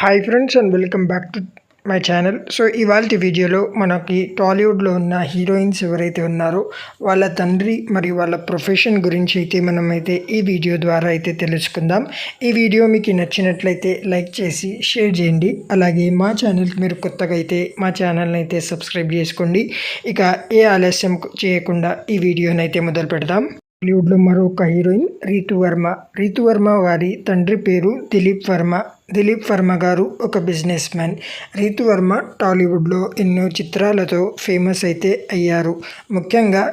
Hi friends and welcome back to my channel. So ఇవాళ వీడియోలో మనకి టాలీవుడ్లో ఉన్న హీరోయిన్స్ ఎవరైతే ఉన్నారో వాళ్ళ తండ్రి మరియు వాళ్ళ ప్రొఫెషన్ గురించి అయితే మనమైతే ఈ వీడియో ద్వారా అయితే తెలుసుకుందాం. ఈ వీడియో మీకు నచ్చినట్లయితే లైక్ చేసి షేర్ చేయండి. అలాగే మా ఛానల్కి మీరు కొత్తగా అయితే మా ఛానల్ని అయితే సబ్స్క్రైబ్ చేసుకోండి. ఇక ఏ ఆలస్యం చేయకుండా ఈ వీడియోని అయితే మొదలు పెడదాం. టాలీవుడ్లో మరొక హీరోయిన్ రీతు వర్మ వారి తండ్రి పేరు దిలీప్ వర్మ గారు ఒక బిజినెస్ మ్యాన్. రీతు వర్మ టాలీవుడ్లో ఎన్నో చిత్రాలతో ఫేమస్ అయితే అయ్యారు. ముఖ్యంగా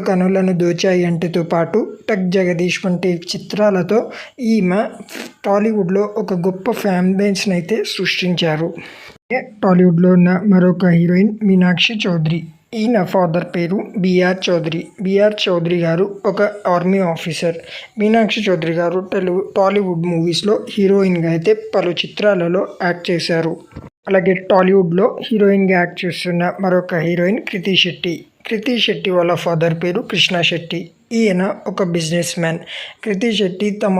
కనులను దోచాయి అంటేతో పాటు టక్ జగదీష్ వంటి చిత్రాలతో ఈమె టాలీవుడ్లో ఒక గొప్ప ఫ్యాన్ బేస్ని అయితే సృష్టించారు. టాలీవుడ్లో ఉన్న మరొక హీరోయిన్ మీనాక్షి చౌదరి. ఈయన ఫాదర్ పేరు బిఆర్ చౌదరి గారు ఒక ఆర్మీ ఆఫీసర్. మీనాక్షి చౌదరి గారు టాలీవుడ్ మూవీస్లో హీరోయిన్గా అయితే పలు చిత్రాలలో యాక్ట్ చేశారు. అలాగే టాలీవుడ్లో హీరోయిన్గా యాక్ట్ చేస్తున్న మరొక హీరోయిన్ కృతి శెట్టి వాళ్ళ ఫాదర్ పేరు కృష్ణ శెట్టి. ఈయన ఒక బిజినెస్ మ్యాన్. కృతి శెట్టి తమ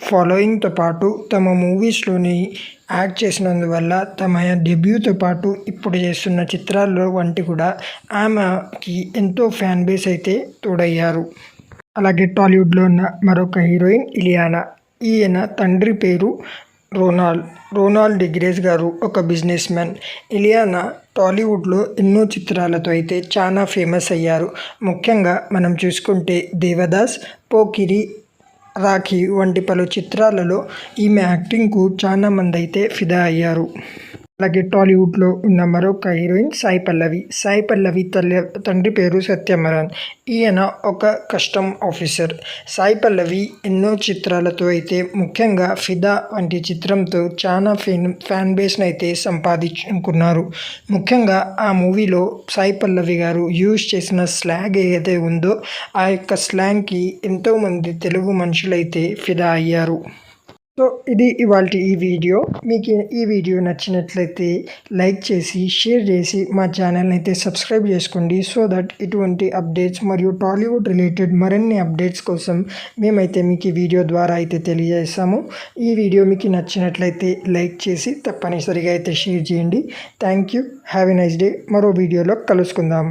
ఫాలోయింగ్తో పాటు తమ మూవీస్లోని యాక్ట్ చేసినందువల్ల తమ డెబ్యూతో పాటు ఇప్పుడు చేస్తున్న చిత్రాల్లో వంటి కూడా ఆమెకి ఎంతో ఫ్యాన్ బేస్ అయితే తోడయ్యారు. అలాగే టాలీవుడ్లో ఉన్న మరొక హీరోయిన్ ఇలియానా. ఈయన తండ్రి పేరు రోనాల్డ్ డిగ్రేస్ గారు ఒక బిజినెస్ మ్యాన్. ఇలియానా టాలీవుడ్లో ఎన్నో చిత్రాలతో అయితే చాలా ఫేమస్ అయ్యారు. ముఖ్యంగా మనం చూసుకుంటే దేవదాస్, పోకిరి, రాఖీ వంటి పలు చిత్రాలలో ఈమె యాక్టింగ్కు చాలా మంది అయితే ఫిదా అయ్యారు. అలాగే టాలీవుడ్లో ఉన్న మరొక హీరోయిన్ సాయి పల్లవి తండ్రి పేరు సత్యమరన్. ఈయన ఒక కస్టమ్ ఆఫీసర్. సాయి పల్లవి ఎన్నో చిత్రాలతో అయితే ముఖ్యంగా ఫిదా వంటి చిత్రంతో చాలా ఫ్యాన్ బేస్ని అయితే సంపాదించుకున్నారు. ముఖ్యంగా ఆ మూవీలో సాయి పల్లవి గారు యూజ్ చేసిన స్లాంగ్ ఏదైతే ఉందో ఆ యొక్క స్లాంగ్కి ఎంతోమంది తెలుగు మనుషులైతే ఫిదా అయ్యారు. సో ఇది ఇవాళ ఈ వీడియో. మీకు ఈ వీడియో నచ్చినట్లయితే లైక్ చేసి షేర్ చేసి మా ఛానల్ని అయితే సబ్స్క్రైబ్ చేసుకోండి. సో దట్ ఇటువంటి అప్డేట్స్ మరియు టాలీవుడ్ రిలేటెడ్ మరిన్ని అప్డేట్స్ కోసం మేమైతే మీకు ఈ వీడియో ద్వారా అయితే తెలియజేస్తాము. ఈ వీడియో మీకు నచ్చినట్లయితే లైక్ చేసి తప్పనిసరిగా అయితే షేర్ చేయండి. Thank you. Have a nice day. మరో వీడియోలో కలుసుకుందాం.